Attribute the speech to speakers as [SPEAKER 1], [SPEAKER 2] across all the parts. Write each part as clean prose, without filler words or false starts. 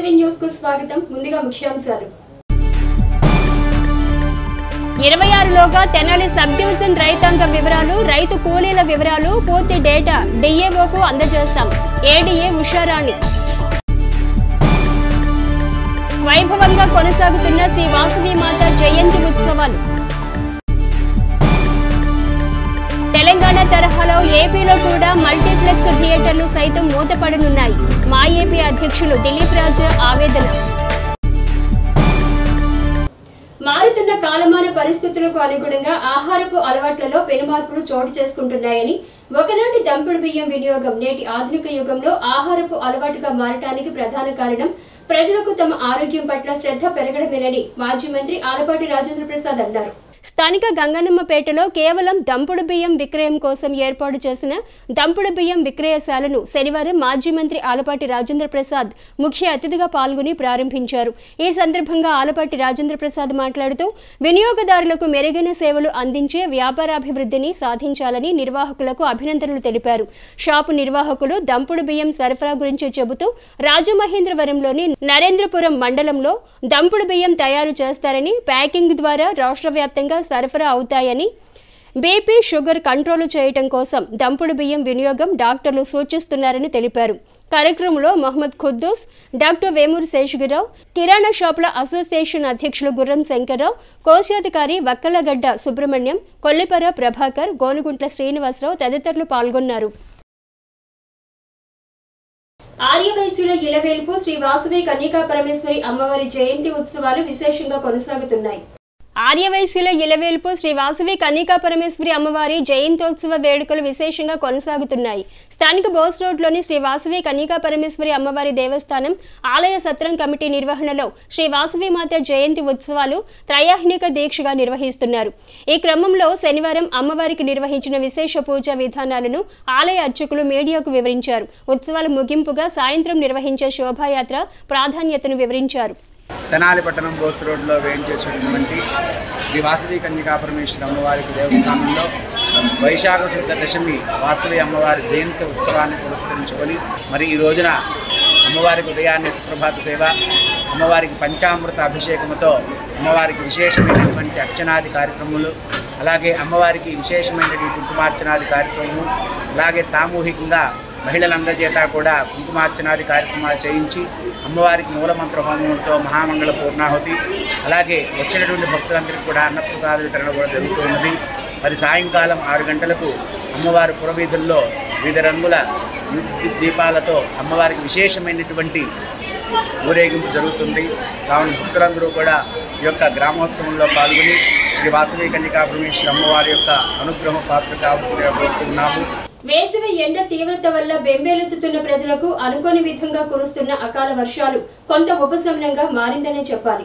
[SPEAKER 1] వేసవి న్యూస్ కు స్వాగతం. ముందుగా ముఖ్యాంశాలు.
[SPEAKER 2] 26 లోగా తెనాలి సబ్ డివిజన్ రైతాంగ వివరాలు, రైతు కూలీల వివరాలు, పూర్తి డేటా డిఏఓకు అందజేస్తాం. ఏడీఏ ఉషారాణి. వైభవంగా కొనసాగుతున్న శ్రీ వాసవి మాత జయంతి ఉత్సవాలు. తెలంగాణ తరహాలో ఏపీలో కూడా మల్టీప్లెక్స్ థియేటర్లు సైతం మూతపడనున్నాయి. మా ఏపీ అధ్యక్షులు దిలీప్ రాజు ఆవేదన.
[SPEAKER 1] మారుతున్న కాలమాన పరిస్థితులకు అనుగుణంగా ఆహారపు అలవాట్లలో పెనుమార్పులు చోటు చేసుకుంటున్నాయని, ఒకనాటి దంపుడు బియ్యం వినియోగం నేటి ఆధునిక యుగంలో ఆహారపు అలవాటుగా మారటానికి ప్రధాన కారణం ప్రజలకు తమ ఆరోగ్యం పట్ల శ్రద్ధ పెరగడమేనని మాజీ మంత్రి ఆలపాటి రాజేంద్ర ప్రసాద్ అన్నారు.
[SPEAKER 2] స్థానిక గంగన్నమ్మపేటలో కేవలం దంపుడు బియ్యం విక్రయం కోసం ఏర్పాటు చేసిన దంపుడు బియ్యం విక్రయశాలను శనివారం మాజీ మంత్రి ఆలపాటి రాజేంద్ర ప్రసాద్ ముఖ్య అతిథిగా పాల్గొని ప్రారంభించారు. ఈ సందర్భంగా ఆలపాటి రాజేంద్ర ప్రసాద్ మాట్లాడుతూ వినియోగదారులకు మెరుగైన సేవలు అందించే వ్యాపారాభివృద్ధిని సాధించాలని నిర్వాహకులకు అభినందనలు తెలిపారు. షాపు నిర్వాహకులు దంపుడు బియ్యం సరఫరా గురించి చెబుతూ రాజమహేంద్రవరంలోని నరేంద్రపురం మండలంలో దంపుడు బియ్యం తయారు చేస్తారని, ప్యాకింగ్ ద్వారా రాష్ట్ర వ్యాప్తంగా సరఫరా అవుతాయని, బీపీ షుగర్ కంట్రోల్ చేయటం కోసం దంపుడు బియ్యం వినియోగం డాక్టర్లు సూచిస్తున్నారని తెలిపారు. కార్యక్రమంలో మహమ్మద్ ఖుద్దూస్, డాక్టర్ వేమూరి శేషగిరావు, కిరాణా షాపుల అసోసియేషన్ అధ్యక్షులు గుర్రం శంకర్రావు, కోశాధికారి వక్కలగడ్డ సుబ్రహ్మణ్యం, కొల్లిపర ప్రభాకర్, గోనుగుంట్ల శ్రీనివాసరావు తదితరులు పాల్గొన్నారు.
[SPEAKER 1] ఆర్యవైశ్యుల ఇలవేల్పు శ్రీ వాసవి కన్యకా పరమేశ్వరి అమ్మవారి జయంతి ఉత్సవాలు విశేషంగా కొనసాగుతున్నాయి.
[SPEAKER 2] ఆర్యవైశ్యుల ఇలవేల్పు శ్రీ వాసవి కన్యకా పరమేశ్వరి అమ్మవారి జయంతోత్సవ వేడుకలు విశేషంగా కొనసాగుతున్నాయి. స్థానిక బోస్ రోడ్లోని శ్రీ వాసవి కన్యకా పరమేశ్వరి అమ్మవారి దేవస్థానం ఆలయ సత్రం కమిటీ నిర్వహణలో శ్రీ వాసవి మాత జయంతి ఉత్సవాలు త్రయాహ్నిక దీక్షగా నిర్వహిస్తున్నారు. ఈ క్రమంలో శనివారం అమ్మవారికి నిర్వహించిన విశేష పూజా విధానాలను ఆలయ అర్చకులు మీడియాకు వివరించారు. ఉత్సవాల ముగింపుగా సాయంత్రం నిర్వహించే శోభాయాత్ర ప్రాధాన్యతను వివరించారు.
[SPEAKER 3] తెనాలి పట్టణం బోస్ రోడ్లో వేయించేసినటువంటి శ్రీ వాసవి కన్యకా పరమేశ్వరి అమ్మవారికి దేవస్థానంలో వైశాఖ శుద్ధ దశమి వాసవి అమ్మవారి జయంతి ఉత్సవాన్ని పురస్కరించుకొని మరి ఈ రోజున అమ్మవారికి ఉదయాన్నే సుప్రభాత సేవ, అమ్మవారికి పంచామృత అభిషేకముతో అమ్మవారికి విశేషమైనటువంటి అర్చనాది కార్యక్రమాలు, అలాగే అమ్మవారికి విశేషమైనటువంటి కుంకుమార్చనాది కార్యక్రమము, అలాగే సామూహికంగా మహిళలందరి చేత కూడా కుంకుమార్చనాది కార్యక్రమాలు చేయించి అమ్మవారికి మూలమంత్ర హోమంతో మహామంగళ పూర్ణాహుతి, అలాగే వచ్చినటువంటి భక్తులందరికీ కూడా అన్నప్రసాద వితరణ కూడా జరుగుతున్నది. మరి సాయంకాలం 6 గంటలకు అమ్మవారి పురవీధుల్లో వివిధ రంగుల దీపాలతో అమ్మవారికి విశేషమైనటువంటి ఊరేగింపు జరుగుతుంది. కావున భక్తులందరూ కూడా ఈ యొక్క గ్రామోత్సవంలో పాల్గొని శ్రీ వాసవి కన్యకా పరమేశ్వరి అమ్మవారి యొక్క అనుగ్రహం పాత్ర కావాల్సిందిగా కోరుతున్నాము.
[SPEAKER 1] వేసవి ఎండ తీవ్రత వల్ల బెంబేలెత్తుతున్న ప్రజలకు అనుకోని విధంగా కురుస్తున్న అకాల వర్షాలు కొంత ఉపశమనంగా మారిందనే చెప్పాలి.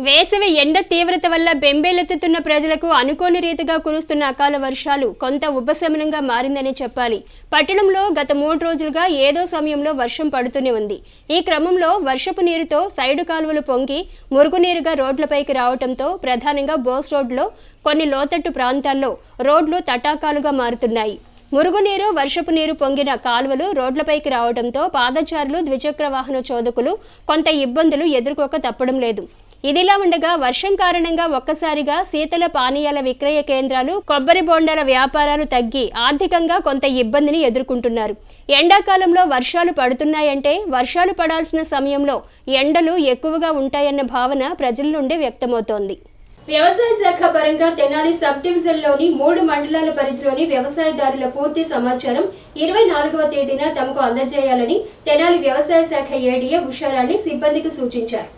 [SPEAKER 2] వేసవి ఎండ తీవ్రత వల్ల బెంబేలెత్తుతున్న ప్రజలకు అనుకోని రీతిగా కురుస్తున్న అకాల వర్షాలు కొంత ఉపశమనంగా మారిందని చెప్పాలి. పట్టణంలో గత 3 రోజులుగా ఏదో సమయంలో వర్షం పడుతూనే ఉంది. ఈ క్రమంలో వర్షపు నీరుతో సైడు కాలువలు పొంగి మురుగునీరుగా రోడ్లపైకి రావడంతో ప్రధానంగా బోస్ రోడ్లో కొన్ని లోతట్టు ప్రాంతాల్లో రోడ్లు తటాకాలుగా మారుతున్నాయి. మురుగునీరు, వర్షపు నీరు పొంగిన కాలువలు రోడ్లపైకి రావడంతో పాదచారులు, ద్విచక్ర వాహన చోదకులు కొంత ఇబ్బందులు ఎదుర్కోక తప్పడం లేదు. ఇదిలా ఉండగా వర్షం కారణంగా ఒక్కసారిగా శీతల పానీయాల విక్రయ కేంద్రాలు, కొబ్బరి బొండాల వ్యాపారాలు తగ్గి ఆర్థికంగా కొంత ఇబ్బందిని ఎదుర్కొంటున్నారు. ఎండాకాలంలో వర్షాలు పడుతున్నాయంటే వర్షాలు పడాల్సిన సమయంలో ఎండలు ఎక్కువగా ఉంటాయన్న భావన ప్రజల నుండి వ్యక్తమవుతోంది.
[SPEAKER 1] వ్యవసాయ శాఖ పరంగా తెనాలి సబ్ డివిజన్లోని 3 మండలాల పరిధిలోని వ్యవసాయదారుల పూర్తి సమాచారం 24వ తేదీన తమకు అందజేయాలని తెనాలి వ్యవసాయ శాఖ ఏడీఏ ఉషారాణి సిబ్బందికి సూచించారు.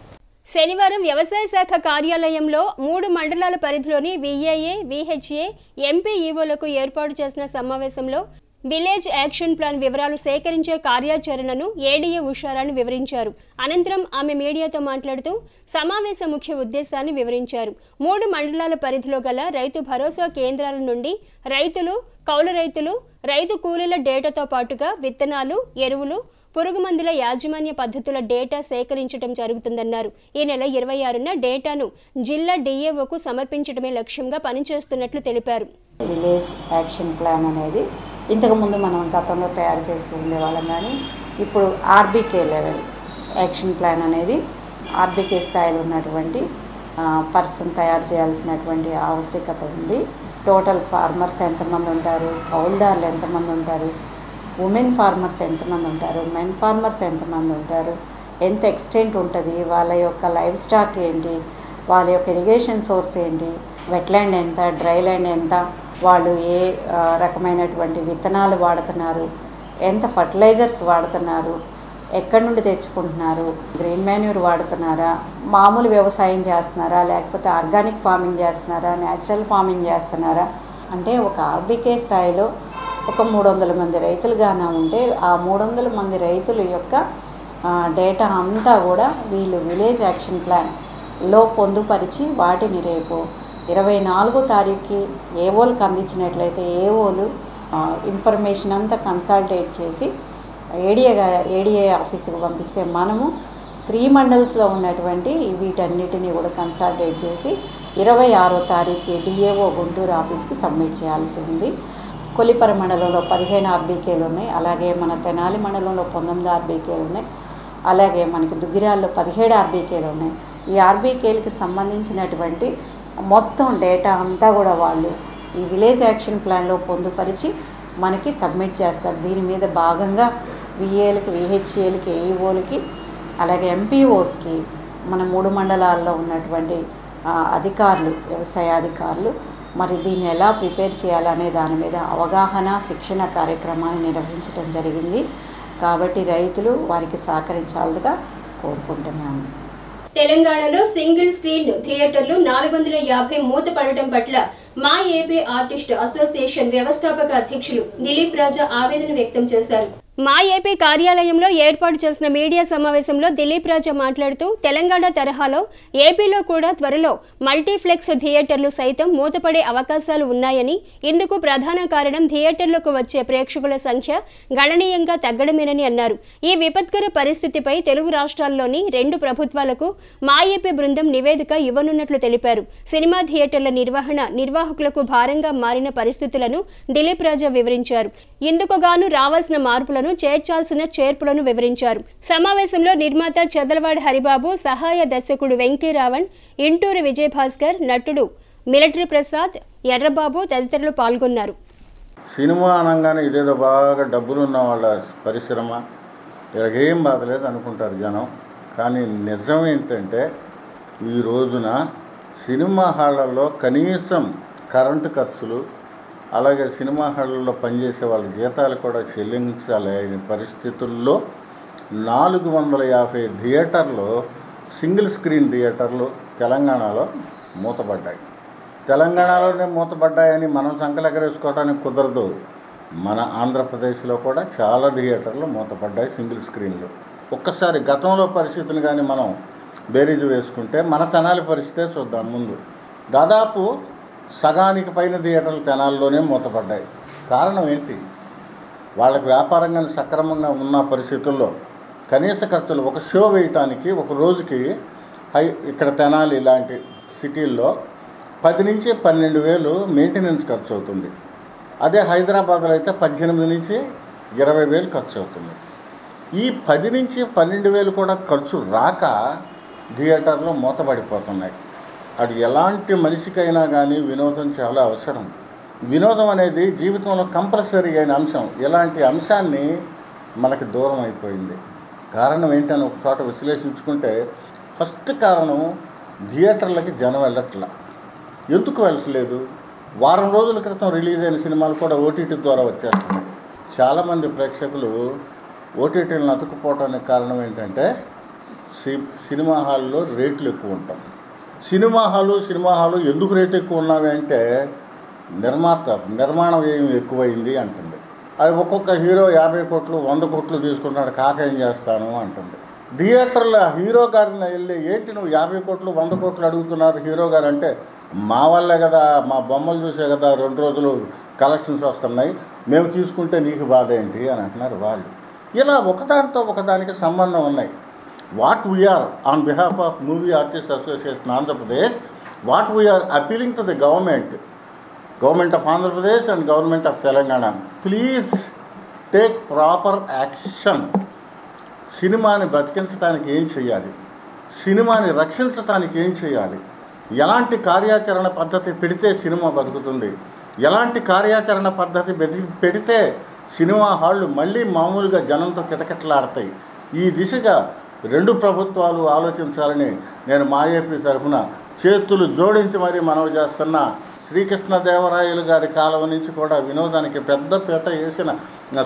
[SPEAKER 2] శనివారం వ్యవసాయ శాఖ కార్యాలయంలో 3 మండలాల పరిధిలోని విఏఏ, విహెచ్ఏ, ఎంపీఈఓలకు ఏర్పాటు చేసిన సమావేశంలో విలేజ్ యాక్షన్ ప్లాన్ వివరాలు సేకరించే కార్యాచరణను ఏడీఏ ఉషారాణి వివరించారు. అనంతరం ఆమె మీడియాతో మాట్లాడుతూ సమావేశ ముఖ్య ఉద్దేశాన్ని వివరించారు. 3 మండలాల పరిధిలో గల రైతు భరోసా కేంద్రాల నుండి రైతులు, కౌలు రైతులు, రైతు కూలీల డేటాతో పాటుగా విత్తనాలు, ఎరువులు, పురుగు మందుల యాజమాన్య పద్ధతుల డేటా సేకరించడం జరుగుతుందన్నారు. ఈ నెల 26న డేటాను జిల్లా డిఏఓకు సమర్పించడమే లక్ష్యంగా పనిచేస్తున్నట్లు తెలిపారు.
[SPEAKER 4] విలేజ్ యాక్షన్ ప్లాన్ అనేది ఇంతకుముందు మనం గతంలో తయారు చేస్తూ ఉండేవాళ్ళం, కానీ ఇప్పుడు ఆర్బీకే లెవెల్ యాక్షన్ ప్లాన్ అనేది ఆర్బీకే స్థాయిలో ఉన్నటువంటి పర్సన్ తయారు చేయాల్సినటువంటి ఆవశ్యకత ఉంది. టోటల్ ఫార్మర్స్ ఎంతమంది ఉంటారు, కౌలుదారులు ఎంతమంది ఉంటారు, ఉమెన్ ఫార్మర్స్ ఎంతమంది ఉంటారు, మెన్ ఫార్మర్స్ ఎంతమంది ఉంటారు, ఎంత ఎక్స్టెంట్ ఉంటుంది, వాళ్ళ యొక్క లైవ్ స్టాక్ ఏంటి, వాళ్ళ యొక్క ఇరిగేషన్ సోర్స్ ఏంటి, వెట్లాండ్ ఎంత, డ్రై ల్యాండ్ ఎంత, వాళ్ళు ఏ రకమైనటువంటి విత్తనాలు వాడుతున్నారు, ఎంత ఫర్టిలైజర్స్ వాడుతున్నారు, ఎక్కడి నుండి తెచ్చుకుంటున్నారు, గ్రీన్ మాన్యూర్ వాడుతున్నారా, మామూలు వ్యవసాయం చేస్తున్నారా, లేకపోతే ఆర్గానిక్ ఫార్మింగ్ చేస్తున్నారా, న్యాచురల్ ఫార్మింగ్ చేస్తున్నారా, అంటే ఒక ఆర్బీకే స్థాయిలో ఒక 300 మంది రైతులుగానే ఉంటే ఆ 300 మంది రైతుల యొక్క డేటా అంతా కూడా వీళ్ళు విలేజ్ యాక్షన్ ప్లాన్లో పొందుపరిచి వాటిని రేపు 24వ తారీఖుకి ఏఓలకు అందించినట్లయితే ఏఓలు ఇన్ఫర్మేషన్ అంతా కన్సల్టేట్ చేసి ఏడీఏ ఆఫీసుకు పంపిస్తే మనము 3 మండల్స్లో ఉన్నటువంటి వీటన్నిటినీ కూడా కన్సల్టేట్ చేసి 26వ తారీఖు డిఏఓ గుంటూరు ఆఫీస్కి సబ్మిట్ చేయాల్సి ఉంది. కొలిపర మండలంలో 15 ఆర్బీకేలు ఉన్నాయి, అలాగే మన తెనాలి మండలంలో 19 ఆర్బీకేలు ఉన్నాయి, అలాగే మనకి దుగ్గిరాల్లో 17 ఆర్బీకేలు ఉన్నాయి. ఈ ఆర్బీకేలకి సంబంధించినటువంటి మొత్తం డేటా అంతా కూడా వాళ్ళు ఈ విలేజ్ యాక్షన్ ప్లాన్లో పొందుపరిచి మనకి సబ్మిట్ చేస్తారు. దీని మీద భాగంగా విఏలకి, విహెచ్ఏలకి, ఏఈఓలకి, అలాగే ఎంపీఓస్కి మన 3 మండలాల్లో ఉన్నటువంటి అధికారులు, వ్యవసాయ అధికారులు మరి దీన్ని ఎలా ప్రిపేర్ చేయాలనే దాని మీద అవగాహన శిక్షణ కార్యక్రమాన్ని నిర్వహించడం జరిగింది. కాబట్టి రైతులు వారికి సహకరించాలిగా కోరుకుంటున్నాను.
[SPEAKER 1] తెలంగాణలో సింగిల్ స్క్రీన్ థియేటర్లు 450 మూతపడటం పట్ల మా ఏపీ ఆర్టిస్ట్ అసోసియేషన్ వ్యవస్థాపక అధ్యక్షులు దిలీప్ రాజా ఆవేదన వ్యక్తం చేశారు.
[SPEAKER 2] మా ఏపీ కార్యాలయంలో ఏర్పాటు చేసిన మీడియా సమావేశంలో దిలీప్ రాజా మాట్లాడుతూ తెలంగాణ తరహాలో ఏపీలో కూడా త్వరలో మల్టీప్లెక్స్ థియేటర్లు సైతం మూతపడే అవకాశాలు ఉన్నాయని, ఇందుకు ప్రధాన కారణం థియేటర్లకు వచ్చే ప్రేక్షకుల సంఖ్య గణనీయంగా తగ్గడమేనని అన్నారు. ఈ విపత్కర పరిస్థితిపై తెలుగు రాష్ట్రాల్లోని 2 ప్రభుత్వాలకు మా ఏపీ బృందం నివేదిక ఇవ్వనున్నట్లు తెలిపారు. సినిమా థియేటర్ల నిర్వాహకులకు భారంగా మారిన పరిస్థితులను దిలీప్ రాజా వివరించారు. ఇందుకు గాను రావాల్సిన మార్పులను, చేర్చాల్సిన చేర్పులను వివరించారు. సమావేశంలో నిర్మాత చదలవాడ హరిబాబు, సహాయ దర్శకుడు వెంకీరావణ్, ఇంటూరు విజయభాస్కర్, నటుడు మిలిటరీ ప్రసాద్, ఎర్రబాబు తదితరులు పాల్గొన్నారు.
[SPEAKER 5] సినిమా అనగానే ఇదేదో బాగా డబ్బులున్న వాళ్ళ పరిశ్రమ, ఇలాగేం బాధలేదు అనుకుంటారు జనం. కానీ నిజం ఏంటంటే ఈ రోజున సినిమా హాళ్ళల్లో కనీసం కరెంటు ఖర్చులు, అలాగే సినిమా హాళ్ళల్లో పనిచేసే వాళ్ళ జీతాలు కూడా చెల్లించాలని పరిస్థితుల్లో 450 థియేటర్లు, సింగిల్ స్క్రీన్ థియేటర్లు తెలంగాణలో మూతపడ్డాయి. తెలంగాణలోనే మూతపడ్డాయని మనం సంకలెగరేసుకోవడానికి కుదరదు. మన ఆంధ్రప్రదేశ్లో కూడా చాలా థియేటర్లు మూతపడ్డాయి సింగిల్ స్క్రీన్లు. ఒక్కసారి గతంలో పరిస్థితిని కానీ మనం బేరీజు వేసుకుంటే మన తెనాలి పరిస్థితే చూద్దాం. ముందు దాదాపు సగానికి పైన థియేటర్లు తెనాలిలోనే మూతపడ్డాయి. కారణం ఏంటి? వాళ్ళకి వ్యాపారంగా సక్రమంగా ఉన్న పరిస్థితుల్లో కనీస ఖర్చులు ఒక షో వేయటానికి ఒక రోజుకి ఇక్కడ తెనాలి ఇలాంటి సిటీల్లో 10 నుంచి 12,000 మెయింటెనెన్స్ ఖర్చు అవుతుంది. అదే హైదరాబాద్లో అయితే 18 నుంచి 20,000 ఖర్చు అవుతుంది. ఈ 10 నుంచి 12,000 కూడా ఖర్చు రాక థియేటర్లు మూతపడిపోతున్నాయి. అది ఎలాంటి మనిషికైనా కానీ వినోదం చాలా అవసరం. వినోదం అనేది జీవితంలో కంపల్సరీ అయిన అంశం. ఇలాంటి అంశాన్ని మనకి దూరం అయిపోయింది. కారణం ఏంటని ఒక చోట విశ్లేషించుకుంటే ఫస్ట్ కారణం థియేటర్లకి జనం వెళ్ళట్లా. ఎందుకు వెళ్ళట్లేదు? వారం రోజుల క్రితం రిలీజ్ అయిన సినిమాలు కూడా ఓటీటీ ద్వారా వచ్చేస్తున్నాయి. చాలామంది ప్రేక్షకులు ఓటీటీలను అతుక్కుపోవడానికి కారణం ఏంటంటే సినిమా హాల్లో రేట్లు ఎక్కువ ఉంటాం. సినిమా హాలు ఎందుకు రేటు ఎక్కువ ఉన్నవి అంటే నిర్మాణ వ్యయం ఎక్కువైంది అంటుంది. అది ఒక్కొక్క హీరో 50 కోట్లు 100 కోట్లు తీసుకున్నాడు, కాక ఏం చేస్తాను అంటుంది. థియేటర్లో హీరో గారిని వెళ్ళి ఏంటి నువ్వు 50 కోట్లు 100 కోట్లు అడుగుతున్నారు హీరో గారు అంటే, మా వల్లే కదా, మా బొమ్మలు చూసే కదా 2 రోజులు కలెక్షన్స్ వస్తున్నాయి, మేము తీసుకుంటే నీకు బాధ ఏంటి అని అంటున్నారు వాళ్ళు. ఇలా ఒకదానితో ఒకదానికి సంబంధం ఉన్నాయి. What we are on behalf of Movie Artists Association Andhra Pradesh, what we are appealing to the government of Andhra Pradesh and government of Telangana, please take proper action. సినిమాని బ్రతికించడానికి ఏం చేయాలి, సినిమాని రక్షించడానికి ఏం చేయాలి, ఎలాంటి కార్యాచరణ పద్ధతి పెడితే సినిమా బతుకుతుంది, ఎలాంటి కార్యాచరణ పద్ధతి పెడితే సినిమా హాళ్ళు మళ్ళీ మామూలుగా జనంతో కిటకిటలాడతాయి. ఈ దిశగా రెండు ప్రభుత్వాలు ఆలోచించాలని నేను మా ఏపీ తరఫున చేతులు జోడించి మరీ మనవి చేస్తున్న. శ్రీకృష్ణదేవరాయలు గారి కాలం నుంచి కూడా వినోదానికి పెద్ద పీట వేసిన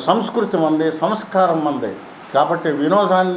[SPEAKER 5] సంస్కృతి మంది, సంస్కారం మంది. కాబట్టి వినోదం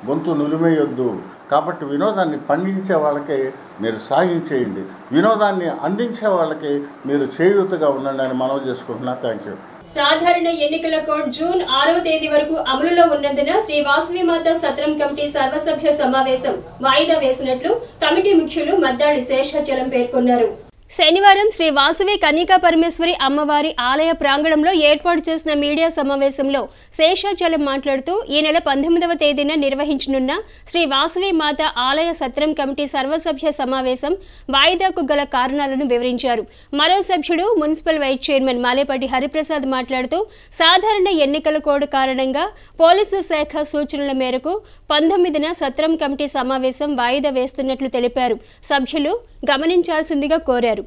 [SPEAKER 5] గొంతు నులిమేయొద్దు. కాబట్టి వినోదాన్ని పండించే వాళ్ళకి మీరు సాగించేయండి, వినోదాన్ని అందించే వాళ్ళకి మీరు చేయూతగా ఉండండి అని మనవి చేసుకుంటున్నా. Thank you.
[SPEAKER 1] సాధారణ ఎన్నికల కోడ్ జూన్ 6వ తేదీ వరకు అమలులో ఉన్నందున శ్రీ వాసవిమాత సత్రం కమిటీ సర్వసభ్య సమావేశం వాయిదా వేసినట్లు కమిటీ ముఖ్యులు మద్దాళి శేషాచలం పేర్కొన్నారు.
[SPEAKER 2] శనివారం శ్రీ వాసవి కన్యకా పరమేశ్వరి అమ్మవారి ఆలయ ప్రాంగణంలో ఏర్పాటు చేసిన మీడియా సమావేశంలో శేషాచలం మాట్లాడుతూ ఈ నెల 19వ తేదీన నిర్వహించనున్న శ్రీ వాసవి మాత ఆలయ సత్రం కమిటీ సర్వసభ్య సమావేశం వాయిదాకు గల కారణాలను వివరించారు. మరో సభ్యుడు municipal vice chairman Malepati Hariprasad మాట్లాడుతూ సాధారణ ఎన్నికల కోడ్ కారణంగా పోలీసు శాఖ సూచనల మేరకు 19న సత్రం కమిటీ సమావేశం వాయిదా వేస్తున్నట్లు తెలిపారు. సభ్యులు గమనించాల్సిందిగా కోరారు.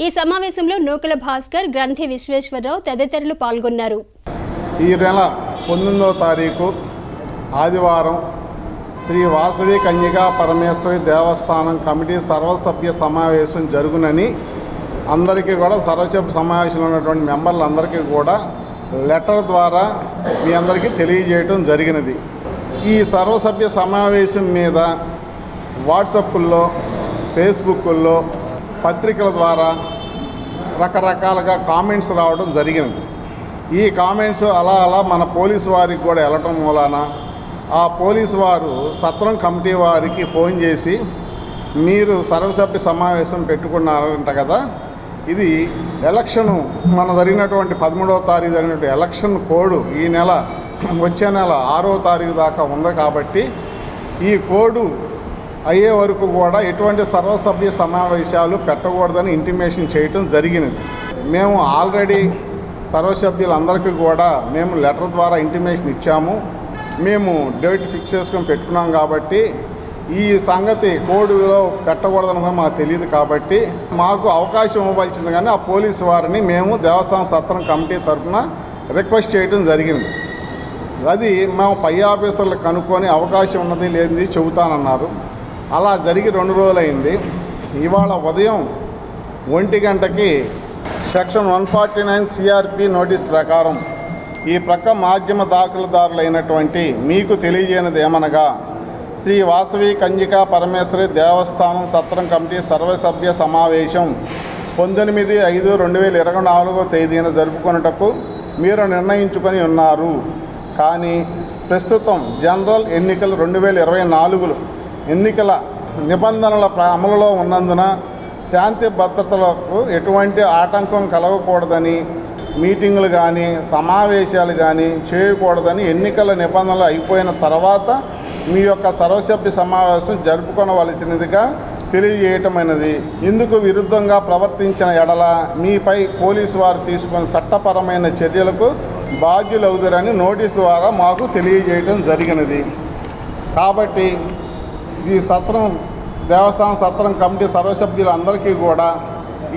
[SPEAKER 2] ఈ సమావేశంలో నూకల భాస్కర్, గ్రంథి విశ్వేశ్వరరావు తదితరులు పాల్గొన్నారు.
[SPEAKER 6] ఈ నెల 19వ తారీఖు ఆదివారం శ్రీ వాసవి కన్యకా పరమేశ్వరి దేవస్థానం కమిటీ సర్వసభ్య సమావేశం జరుగునని అందరికీ కూడా సర్వసభ్య సమావేశంలో ఉన్నటువంటి మెంబర్లందరికీ కూడా లెటర్ ద్వారా మీ అందరికీ తెలియజేయటం జరిగినది. ఈ సర్వసభ్య సమావేశం మీద వాట్సాప్ల్లో, ఫేస్బుక్ల్లో, పత్రికల ద్వారా రకరకాలుగా కామెంట్స్ రావడం జరిగినది. ఈ కామెంట్స్ అలా మన పోలీసు వారికి కూడా వెళ్ళటం మూలాన ఆ పోలీసు వారు సత్రం కమిటీ వారికి ఫోన్ చేసి మీరు సర్వసభ్య సమావేశం పెట్టుకున్నారంట కదా, ఇది ఎలక్షను మన జరిగినటువంటి 13వ తారీఖు జరిగినటువంటి ఎలక్షన్ కోడ్ ఈ నెల వచ్చే నెల 6వ తారీఖు దాకా ఉంది కాబట్టి ఈ కోడ్ అయ్యే వరకు కూడా ఎటువంటి సర్వసభ్య సమావేశాలు పెట్టకూడదని ఇంటిమేషన్ చేయటం జరిగినది. మేము ఆల్రెడీ సర్వసభ్యులందరికీ కూడా మేము లెటర్ ద్వారా ఇంటిమేషన్ ఇచ్చాము. మేము డేట్ ఫిక్స్ చేసుకొని పెట్టుకున్నాం కాబట్టి ఈ సంగతి కోడ్లో పెట్టకూడదని మాకు తెలియదు కాబట్టి మాకు అవకాశం ఇవ్వవలసింది. కానీ ఆ పోలీసు వారిని మేము దేవస్థానం సత్రం కమిటీ తరఫున రిక్వెస్ట్ చేయడం జరిగింది. అది మేము పై ఆఫీసర్లు కనుక్కొని అవకాశం ఉన్నది లేనిది చెబుతానన్నారు. అలా జరిగి 2 రోజులైంది. ఇవాళ ఉదయం 1 గంటకి సెక్షన్ 149 సిఆర్పి నోటీస్ ప్రకారం ఈ ప్రక్క మాధ్యమ దాఖలుదారులైనటువంటి మీకు తెలియజేయనిది ఏమనగా శ్రీ వాసవి కన్యకా పరమేశ్వరి దేవస్థానం సత్రం కమిటీ సర్వసభ్య సమావేశం 19/5/2024 తేదీన జరుపుకొనుటకు మీరు నిర్ణయించుకొని ఉన్నారు. కానీ ప్రస్తుతం జనరల్ ఎన్నికలు 2024 ఎన్నికల నిబంధనల అమలులో ఉన్నందున శాంతి భద్రతలకు ఎటువంటి ఆటంకం కలగకూడదని మీటింగులు కానీ సమావేశాలు కానీ చేయకూడదని ఎన్నికల నిబంధనలు అయిపోయిన తర్వాత మీ యొక్క సర్వసభ్య సమావేశం జరుపుకొనవలసినదిగా తెలియజేయటమైనది. ఇందుకు విరుద్ధంగా ప్రవర్తించిన ఎడల మీపై పోలీసు వారు తీసుకున్న చట్టపరమైన చర్యలకు బాధ్యులవుతారని నోటీసు ద్వారా మాకు తెలియజేయటం జరిగినది. కాబట్టి ఈ దేవస్థానం సత్రం కమిటీ సర్వసభ్యులందరికీ కూడా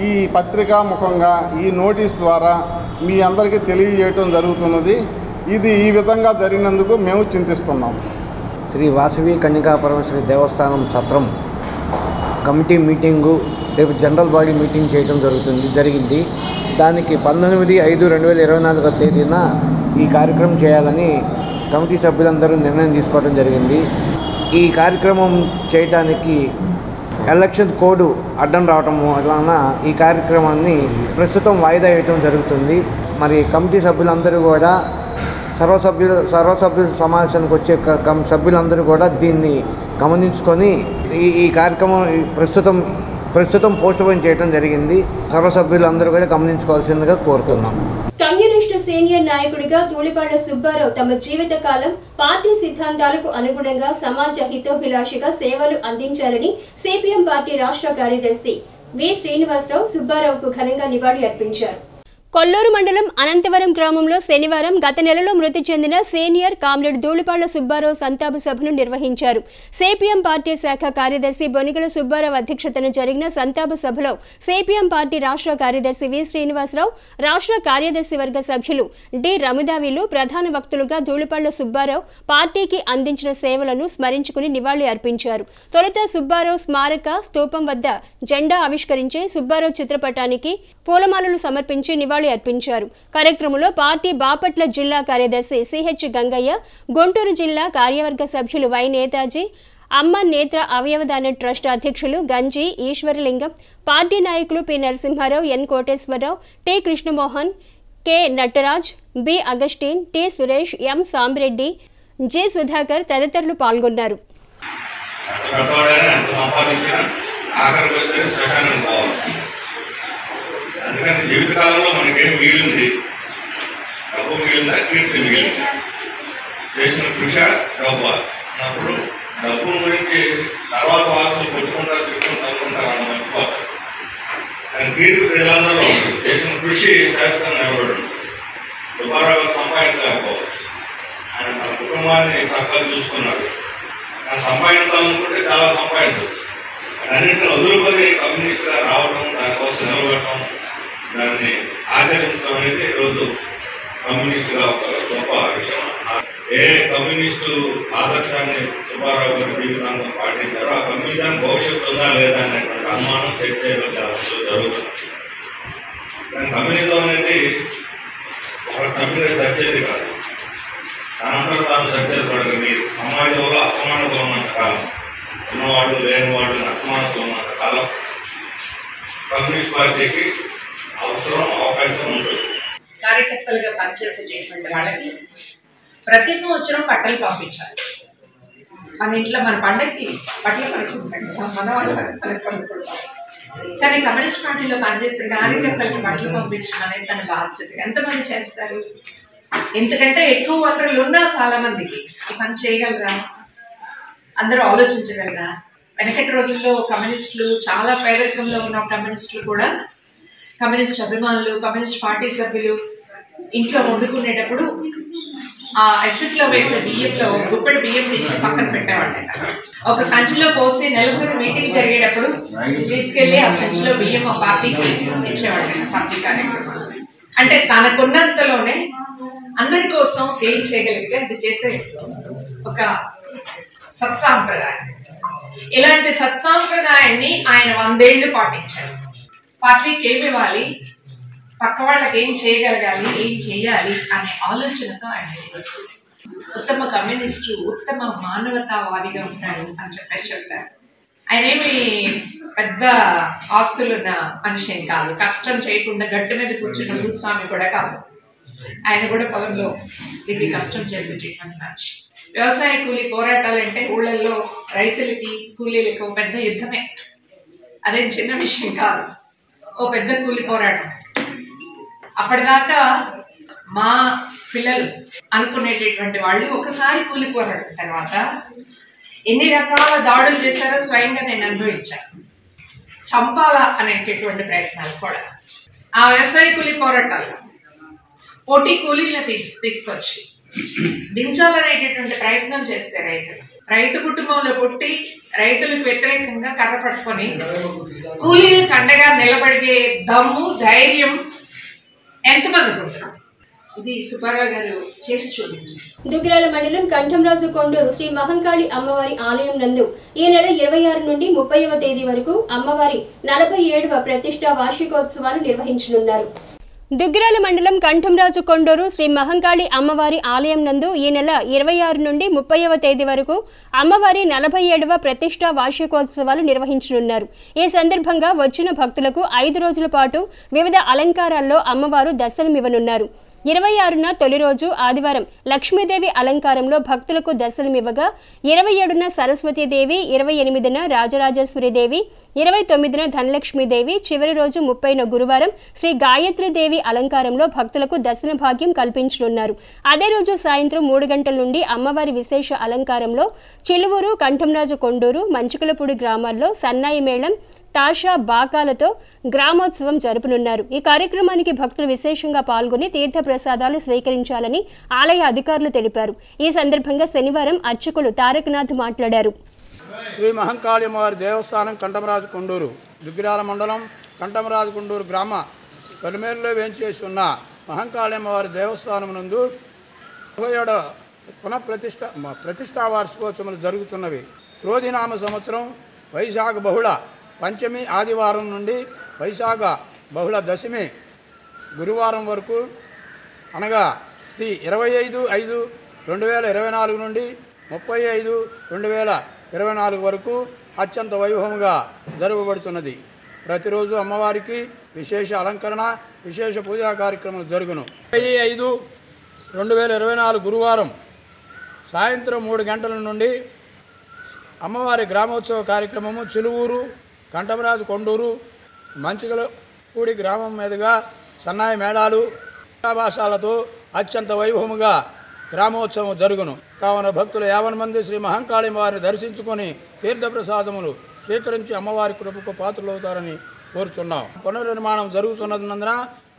[SPEAKER 6] ఈ పత్రికా ముఖంగా ఈ నోటీస్ ద్వారా మీ అందరికీ తెలియజేయటం జరుగుతున్నది. ఇది ఈ విధంగా జరిగినందుకు మేము చింతిస్తున్నాం.
[SPEAKER 7] శ్రీ వాసవి కన్యకా పరమేశ్వరి దేవస్థానం సత్రం కమిటీ మీటింగు రేపు జనరల్ బాడీ మీటింగ్ చేయడం జరిగింది. దానికి 19/5/2024 తేదీన ఈ కార్యక్రమం చేయాలని కమిటీ సభ్యులందరూ నిర్ణయం తీసుకోవడం జరిగింది. ఈ కార్యక్రమం చేయడానికి ఎలక్షన్ కోడ్ అడ్డం రావటం వలన ఈ కార్యక్రమాన్ని ప్రస్తుతం వాయిదా వేయటం జరుగుతుంది. మరి కమిటీ సభ్యులందరూ కూడా సర్వసభ్యుల సమావేశానికి వచ్చే సభ్యులందరూ కూడా దీన్ని గమనించుకొని ఈ కార్యక్రమం ప్రస్తుతం పోస్ట్ పోన్ చేయడం జరిగింది. సర్వసభ్యులందరూ కూడా గమనించుకోవాల్సిందిగా కోరుతున్నాం.
[SPEAKER 1] కమ్యూనిస్టు సీనియర్ నాయకుడిగా ధూళిపాళ్ల సుబ్బారావు తమ జీవిత కాలం పార్టీ సిద్ధాంతాలకు అనుగుణంగా సమాజ హితోభిలాషిగా సేవలు అందించారని సిపిఎం పార్టీ రాష్ట్ర కార్యదర్శి వి శ్రీనివాసరావు సుబ్బారావుకు ఘనంగా నివాళి అర్పించారు.
[SPEAKER 2] కొల్లూరు మండలం అనంతవరం గ్రామంలో శనివారం గత నెలలో మృతి చెందిన సీనియర్ కామ్రేడ్ ధూళిపాళ్ల సుబ్బారావు సంతాప సభను నిర్వహించారు. సిపిఎం పార్టీ శాఖ కార్యదర్శి బొనిగల సుబ్బారావు అధ్యక్షతన జరిగిన సంతాప సభలో సిపిఎం పార్టీ రాష్ట్ర కార్యదర్శి వి శ్రీనివాసరావు, రాష్ట్ర కార్యదర్శి వర్గ సభ్యులు డి రమదావిలు ప్రధాన వక్తులుగా ధూళిపాళ్ల సుబ్బారావు పార్టీకి అందించిన సేవలను స్మరించుకుని నివాళి అర్పించారు. తొలుత సుబ్బారావు స్మారక స్తూపం వద్ద జెండా ఆవిష్కరించి సుబ్బారావు చిత్రపటానికి పూలమాలలు సమర్పించి నివాళి అర్పించారు. కార్యక్రమంలో పార్టీ బాపట్ల జిల్లా కార్యదర్శి సిహెచ్ గంగయ్య, గుంటూరు జిల్లా కార్యవర్గ సభ్యులు వై నేతాజీ, అమ్మ నేత్ర అవయవదాన ట్రస్ట్ అధ్యక్షులు గంజి ఈశ్వరలింగం, పార్టీ నాయకులు P Narasimharao, N Koteswararao, T Krishnamohan, K Nataraj, B Augustine, T Suresh, M Sambareddy, G Sudhakar తదితరులు పాల్గొన్నారు.
[SPEAKER 8] అందుకని జీవితకాలంలో మనకేం మిగిలింది, డబ్బు మిగిలిందా, కీర్తి మిగిలింది, చేసిన కృషి డబ్బు అన్నప్పుడు డబ్బు గురించి తర్వాత వాసులు కొట్టుకుంటారు, తిట్టుకుంటారు అని మర్చిపోతారు. కానీ కీర్తి ప్రజలందరూ చేసిన కృషి శాశ్వతంగా నిలబడు. సుబ్బారావు సంపాదించలేకపోవచ్చు, ఆయన తన కుటుంబాన్ని చక్కగా చూసుకున్నారు. ఆయన సంపాదించాలనుకుంటే చాలా సంపాదించవచ్చు. అన్నింటిని వదులుకొని కమ్యూనిస్ట్గా రావడం, దానికోసం నిలబడటం, దాన్ని ఆచరించడం అనేది ఈరోజు కమ్యూనిస్టుగా ఒక గొప్ప విషయం. ఏ కమ్యూనిస్టు ఆదర్శాన్ని సుబ్బారావు గారి జీవితాంతం పాటించారో ఆ కమ్యూనిజానికి భవిష్యత్తు ఉందా లేదా అనేటువంటి అనుమానం చర్చ జరుగుతుంది. కానీ కమ్యూనిజం అనేది ఒక సభ్యులే చర్చేది కాదు, తనంతరం తాను చర్చలు పడగలి. సమాజంలో అసమానత ఉన్నంత కాలం, ఉన్నవాళ్ళు లేనివాళ్ళు అసమానత ఉన్నంత కాలం కమ్యూనిస్ట్ పార్టీకి అవసరం, అవకాశం ఉంటుంది.
[SPEAKER 9] కార్యకర్తలుగా పనిచేసేటటువంటి వాళ్ళకి ప్రతి సంవత్సరం బట్టలు పంపించాలి. మన ఇంట్లో మన పండగకి బట్టలు పడుకుంటాం, మన వాళ్ళ పడుకుంటాం. కానీ కమ్యూనిస్ట్ పార్టీలో పనిచేసే కార్యకర్తలకి బట్టలు పంపించడం అనేది తన బాధ్యత. ఎంతమంది చేస్తారు? ఎందుకంటే ఎక్కువ వనరులు ఉన్నా చాలా మందికి ఈ పని చేయగలరా, అందరూ ఆలోచించగలరా? వెనకటి రోజుల్లో కమ్యూనిస్టులు, చాలా పేదరికంలో ఉన్న కమ్యూనిస్టులు కూడా, కమ్యూనిస్ట్ అభిమానులు, కమ్యూనిస్ట్ పార్టీ సభ్యులు ఇంట్లో వండుకునేటప్పుడు ఆ ఎసిడ్లో వేసే బియ్యంలో గుప్పెడు బియ్యం తీసి పక్కన పెట్టేవాళ్ళంట. ఒక సంచిలో పోసి నెలసరి మీటింగ్ జరిగేటప్పుడు తీసుకెళ్లి ఆ సంచిలో బియ్యం ఆ పార్టీకి ఇచ్చేవాళ్ళంట, పార్టీ కార్యక్రమం. అంటే తనకున్నంతలోనే అందరి కోసం ఏం చేయగలిగితే అది చేసే ఒక సత్సాంప్రదాయం. ఇలాంటి సత్సాంప్రదాయాన్ని ఆయన 100 ఏళ్లు పాటించారు. పార్టీకి ఏమి ఇవ్వాలి, పక్క వాళ్ళకి ఏం చేయగలగాలి, ఏం చేయాలి అనే ఆలోచనతో ఆయన ఉత్తమ కమ్యూనిస్టు, ఉత్తమ మానవతావాదిగా ఉంటాడు అని చెప్పేసి చెప్తారు. ఆయన ఏమి పెద్ద ఆస్తులున్న మనిషి ఏం కాదు, కష్టం చేయకుండా గట్టి మీద కూర్చున్న భూస్వామి కూడా కాదు. ఆయన కూడా పొలంలో ఇది కష్టం చేసేటటువంటి మనిషి. వ్యవసాయ కూలీ పోరాటాలంటే ఊళ్ళల్లో రైతులకి కూలీలకి ఒక పెద్ద యుద్ధమే, అదేం చిన్న విషయం కాదు, ఓ పెద్ద కూలి పోరాటం. అప్పటిదాకా మా పిల్లలు అనుకునేటటువంటి వాళ్ళు ఒకసారి కూలి పోరాటం తర్వాత ఎన్ని రకాల దాడులు చేశారో స్వయంగా నేను అనుభవించాను. చంపాలా అనేటటువంటి ప్రయత్నాలు కూడా ఆ వ్యవసాయ కూలి పోరాటాల్లో పోటీ కూలీలను తీసుకొచ్చి దించాలనేటటువంటి ప్రయత్నం చేస్తే రైతు కుటుంబంలో పుట్టి రైతులకు వ్యతిరేకంగా కర్ర పట్టుకొని కూలీలకు అండగా నిలబడితే దమ్ము, ధైర్యం ఎంతమందికి ఉంటుంది? ఇది సుబ్బారావు గారు చేసి చూపించారు.
[SPEAKER 1] దుగ్గిరాల మండలం కంఠంరాజు కొండూరు శ్రీ మహంకాళి అమ్మవారి ఆలయం నందు ఈ నెల 26 నుండి 30వ తేదీ వరకు అమ్మవారి 47వ ప్రతిష్టా వార్షికోత్సవాలు నిర్వహించనున్నారు.
[SPEAKER 2] దుగ్గిరాల మండలం కంఠంరాజు కొండూరు శ్రీ మహంకాళి అమ్మవారి ఆలయం నందు ఈ నెల 26 నుండి 30వ తేదీ వరకు అమ్మవారి 47వ ప్రతిష్టా వార్షికోత్సవాలు నిర్వహించనున్నారు. ఈ సందర్భంగా వచ్చిన భక్తులకు 5 రోజుల పాటు వివిధ అలంకారాల్లో అమ్మవారు దర్శనమివ్వనున్నారు. 26న తొలి రోజు ఆదివారం లక్ష్మీదేవి అలంకారంలో భక్తులకు దర్శనమివ్వగా 27న సరస్వతీదేవి, 28న రాజరాజేశ్వరిదేవి, 29న ధనలక్ష్మీదేవి, చివరి రోజు 30న గురువారం శ్రీ గాయత్రీదేవి అలంకారంలో భక్తులకు దర్శన భాగ్యం కల్పించనున్నారు. అదే రోజు సాయంత్రం 3 గంటల నుండి అమ్మవారి విశేష అలంకారంలో చిలువూరు, కంఠంరాజు కొండూరు, మంచికలపూడి గ్రామాల్లో సన్నాయి మేళం, తాషా బాకాలతో గ్రామోత్సవం జరుపనున్నారు. ఈ కార్యక్రమానికి భక్తులు విశేషంగా పాల్గొని తీర్థ ప్రసాదాలు స్వీకరించాలని ఆలయ అధికారులు తెలిపారు. ఈ సందర్భంగా శనివారం అర్చకులు తారకనాథ్ మాట్లాడారు.
[SPEAKER 10] శ్రీ మహంకాళి అమ్మవారి దేవస్థానం కంఠమరాజు కొండూరు దుగ్గిరాల మండలం కంఠమరాజు కొండూరు గ్రామ పరిమేరులో వేంచేసి ఉన్న మహంకాళి అమ్మవారి దేవస్థానం నందు 27వ ప్రతిష్టా వార్షికోత్సవాలు జరుగుతున్నవి. క్రోధినామ సంవత్సరం వైశాఖ బహుళ పంచమి ఆదివారం నుండి వైశాఖ బహుళ దశమి గురువారం వరకు అనగా 25/5/2024 నుండి 30/5/2024 వరకు అత్యంత వైభవంగా జరగబడుతున్నది. ప్రతిరోజు అమ్మవారికి విశేష అలంకరణ, విశేష పూజా కార్యక్రమాలు జరుగును. 25/5/2024 గురువారం సాయంత్రం 3 గంటల నుండి అమ్మవారి గ్రామోత్సవ కార్యక్రమము చిలువూరు కంఠమరాజు కొండూరు మంచిగలపూడి గ్రామం మీదుగా సన్నాయి మేళాలు భాషాలతో అత్యంత వైభవముగా గ్రామోత్సవం జరుగును. కావున భక్తులు 50 మంది శ్రీ మహంకాళి వారిని దర్శించుకొని తీర్థప్రసాదములు స్వీకరించి అమ్మవారి కృపకు పాత్రలవుతారని కోరుచున్నాం. పునర్నిర్మాణం జరుగుతున్నందున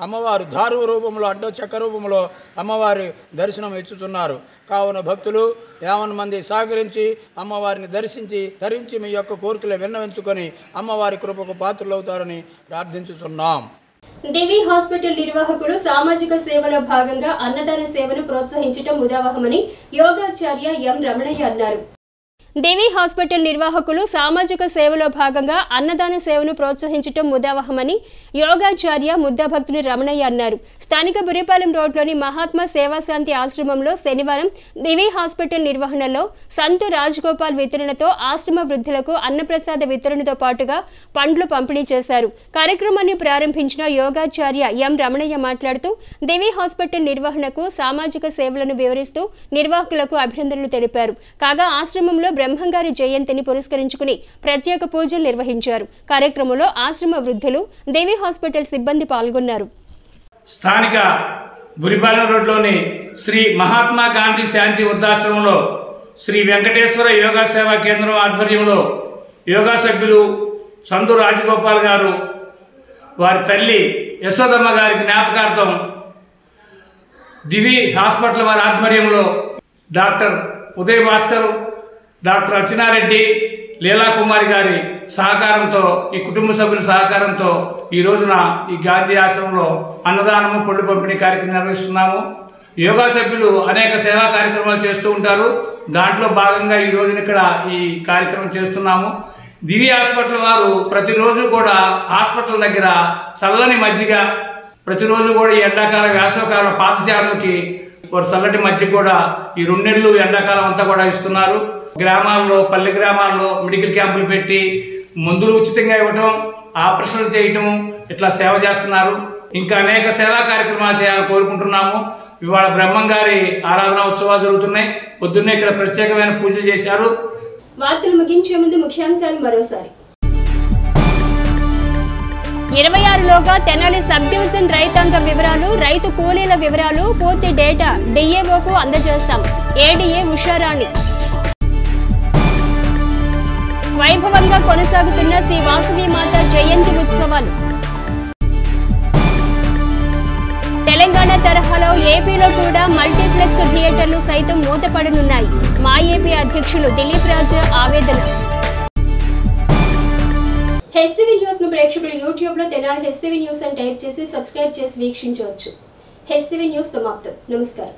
[SPEAKER 10] అమ్మవారు దారు రూపంలో అంటే చెక్క రూపంలో అమ్మవారి దర్శనం ఇచ్చుతున్నారు. కావున భక్తులు 50 మంది సహకరించి అమ్మవారిని దర్శించి ధరించి మీ యొక్క కోరికలు విన్నవించుకొని అమ్మవారి కృపకు పాత్రలవుతారని ప్రార్థించుతున్నాం.
[SPEAKER 1] దివి హాస్పిటల్ నిర్వాహకులు సామాజిక సేవలో భాగంగా అన్నదాన సేవను ప్రోత్సహించడం ఉదాహరణమని యోగాచార్య ఎం రమణయ్య అన్నారు.
[SPEAKER 2] దేవి హాస్పిటల్ నిర్వాహకులు సామాజిక సేవలో భాగంగా అన్నదాన సేవను ప్రోత్సహించడం ముదావహమని యోగాచార్య ముద్దాభక్తుని రమణయ్య అన్నారు. స్థానిక బురిపాలెం రోడ్లోని మహాత్మా సేవాశాంతి ఆశ్రమంలో శనివారం దివి హాస్పిటల్ నిర్వహణలో సంతు రాజగోపాల్ వితరణతో ఆశ్రమ వృద్ధులకు అన్నప్రసాద వితరణతో పాటుగా పండ్లు పంపిణీ చేశారు. కార్యక్రమాన్ని ప్రారంభించిన యోగాచార్య ఎం రమణయ్య మాట్లాడుతూ దివి హాస్పిటల్ నిర్వహణకు సామాజిక సేవలను వివరిస్తూ నిర్వాహకులకు అభినందనలు తెలిపారు. కాగా ఆశ్రమంలో బ్రహ్మంగారి జయంతిని పురస్కరించుకుని ప్రత్యేక పూజలు నిర్వహించారు. కార్యక్రమంలో ఆశ్రమ వృద్ధులు దేవి హాస్పిటల్ సిబ్బంది పాల్గొన్నారు.
[SPEAKER 11] స్థానిక బురిపాలెం రోడ్లోని శ్రీ మహాత్మా గాంధీ శాంతి వృద్ధాశ్రమంలో శ్రీ వెంకటేశ్వర యోగా సేవా కేంద్రం ఆధ్వర్యంలో యోగా సభ్యులు సందు రాజగోపాల్ గారు వారి తల్లి యశోదమ్మ గారి జ్ఞాపకార్థం దివి హాస్పిటల్ వారి ఆధ్వర్యంలో డాక్టర్ ఉదయ్ భాస్కర్, డాక్టర్ అర్చనారెడ్డి, లీలాకుమారి గారి సహకారంతో ఈ కుటుంబ సభ్యుల సహకారంతో ఈ రోజున ఈ గాంధీ ఆశ్రమంలో అన్నదానము పళ్ళు పంపిణీ కార్యక్రమం నిర్వహిస్తున్నాము. యోగా సభ్యులు అనేక సేవా కార్యక్రమాలు చేస్తూ ఉంటారు. దాంట్లో భాగంగా ఈ రోజున ఇక్కడ ఈ కార్యక్రమం చేస్తున్నాము. దివి హాస్పిటల్ వారు ప్రతిరోజు కూడా హాస్పిటల్ దగ్గర చల్లని మజ్జిగ, ప్రతిరోజు కూడా ఈ ఎండాకాలం వేసవకాలం పాఠశాలకి వారు చల్లటి మజ్జిగ కూడా ఈ 2 నెలలు ఎండాకాలం అంతా కూడా ఇస్తున్నారు. గ్రామాల్లో, పల్లె గ్రామాల్లో మెడికల్ క్యాంపులు పెట్టి మందులు ఉచితంగా ఇవ్వటం, ఆపరేషన్లు చేయటం, ఇట్లా సేవ చేస్తున్నారు. ఇంకా అనేక సేవా కార్యక్రమాలు చేయాలని కోరుకుంటున్నాము. ఇవాళ బ్రహ్మంగారి ఆరాధన ఉత్సవాలు జరుగుతున్నాయి. పొద్దున్నే ఇక్కడ ప్రత్యేకమైన పూజలు చేశారు.
[SPEAKER 1] వార్తలు ముగించే ముందు ముఖ్యాంశాలు మరోసారి.
[SPEAKER 2] 26లోగా తెనాలి సబ్ డివిజన్ రైతాంగ వివరాలు, రైతు కూలీల వివరాలు, పూర్తి డేటా డిఏఓకు అందజేస్తాం. ఏడీఏ ఉషారాణి. వైభవంగా కొనసాగుతున్న శ్రీ వాసవి మాత జయంతి ఉత్సవాలు. తెలంగాణ తరహాలో ఏపీలో కూడా మల్టీప్లెక్స్ థియేటర్లు సైతం మూతపడనున్నాయి. మా ఏపీ అధ్యక్షులు దిలీప్ రాజు ఆవేదన.
[SPEAKER 1] హెచ్సివి న్యూస్ ను ప్రేక్షకులు యూట్యూబ్ లో తెనాలి హెచ్సివి న్యూస్ అని టైప్ చేసి సబ్స్క్రైబ్ చేసి వీక్షించవచ్చు. హెచ్సివి న్యూస్ సమాప్తం. నమస్కారం.